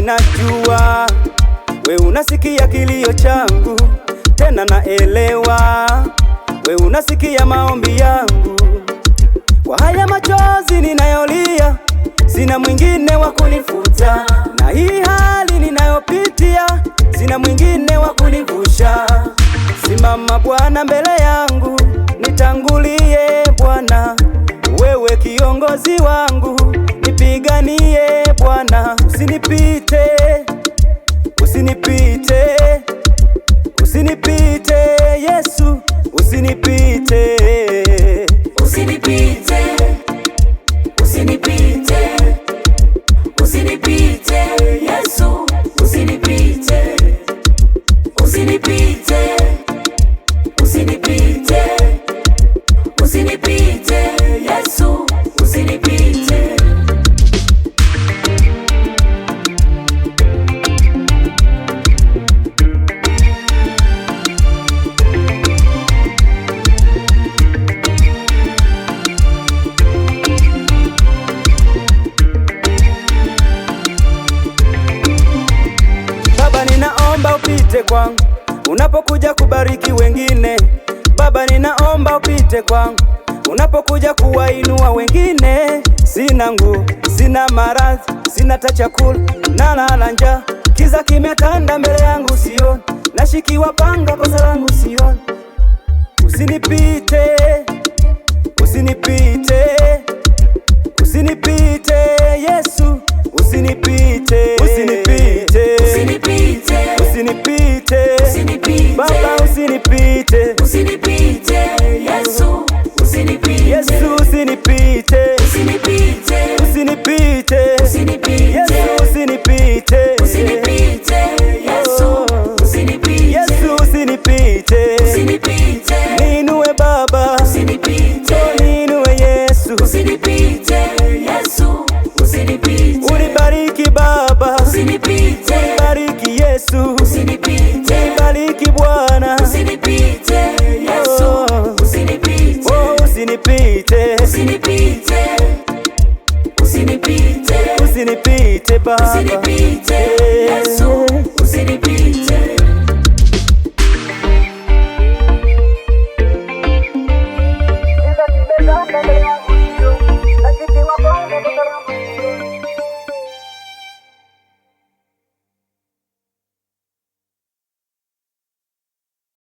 ninajua we unasikia kilio changu, tena naelewa we unasikia maombi yangu. Kwa haya machozi ninayolia, sina mwingine wa kunifuta, na hii hali ninayopitia, sina mwingine wa kunivusha. Simama Bwana mbele yangu, nitangulie Bwana, wewe kiongozi wangu, nipiganie Bwana. Usinipite, usinipite, usinipite Yesu, usinipite, usinipite, usinipite, usinipite Yesu, usinipite, usinipite, usinipite, usinipite Yesu, usinipite. Baba, ninaomba upite kwangu unapokuja kubariki wengine. Baba, ninaomba upite kwangu unapokuja kuwainua wengine. Sina nguvu, sina maradhi, sina hata chakula, nalala njaa, kiza kimetanda mbele yangu sioni, nashikiwa panga kosa langu sioni. Usinipite, usinipite, usinipite Yesu, usinipite.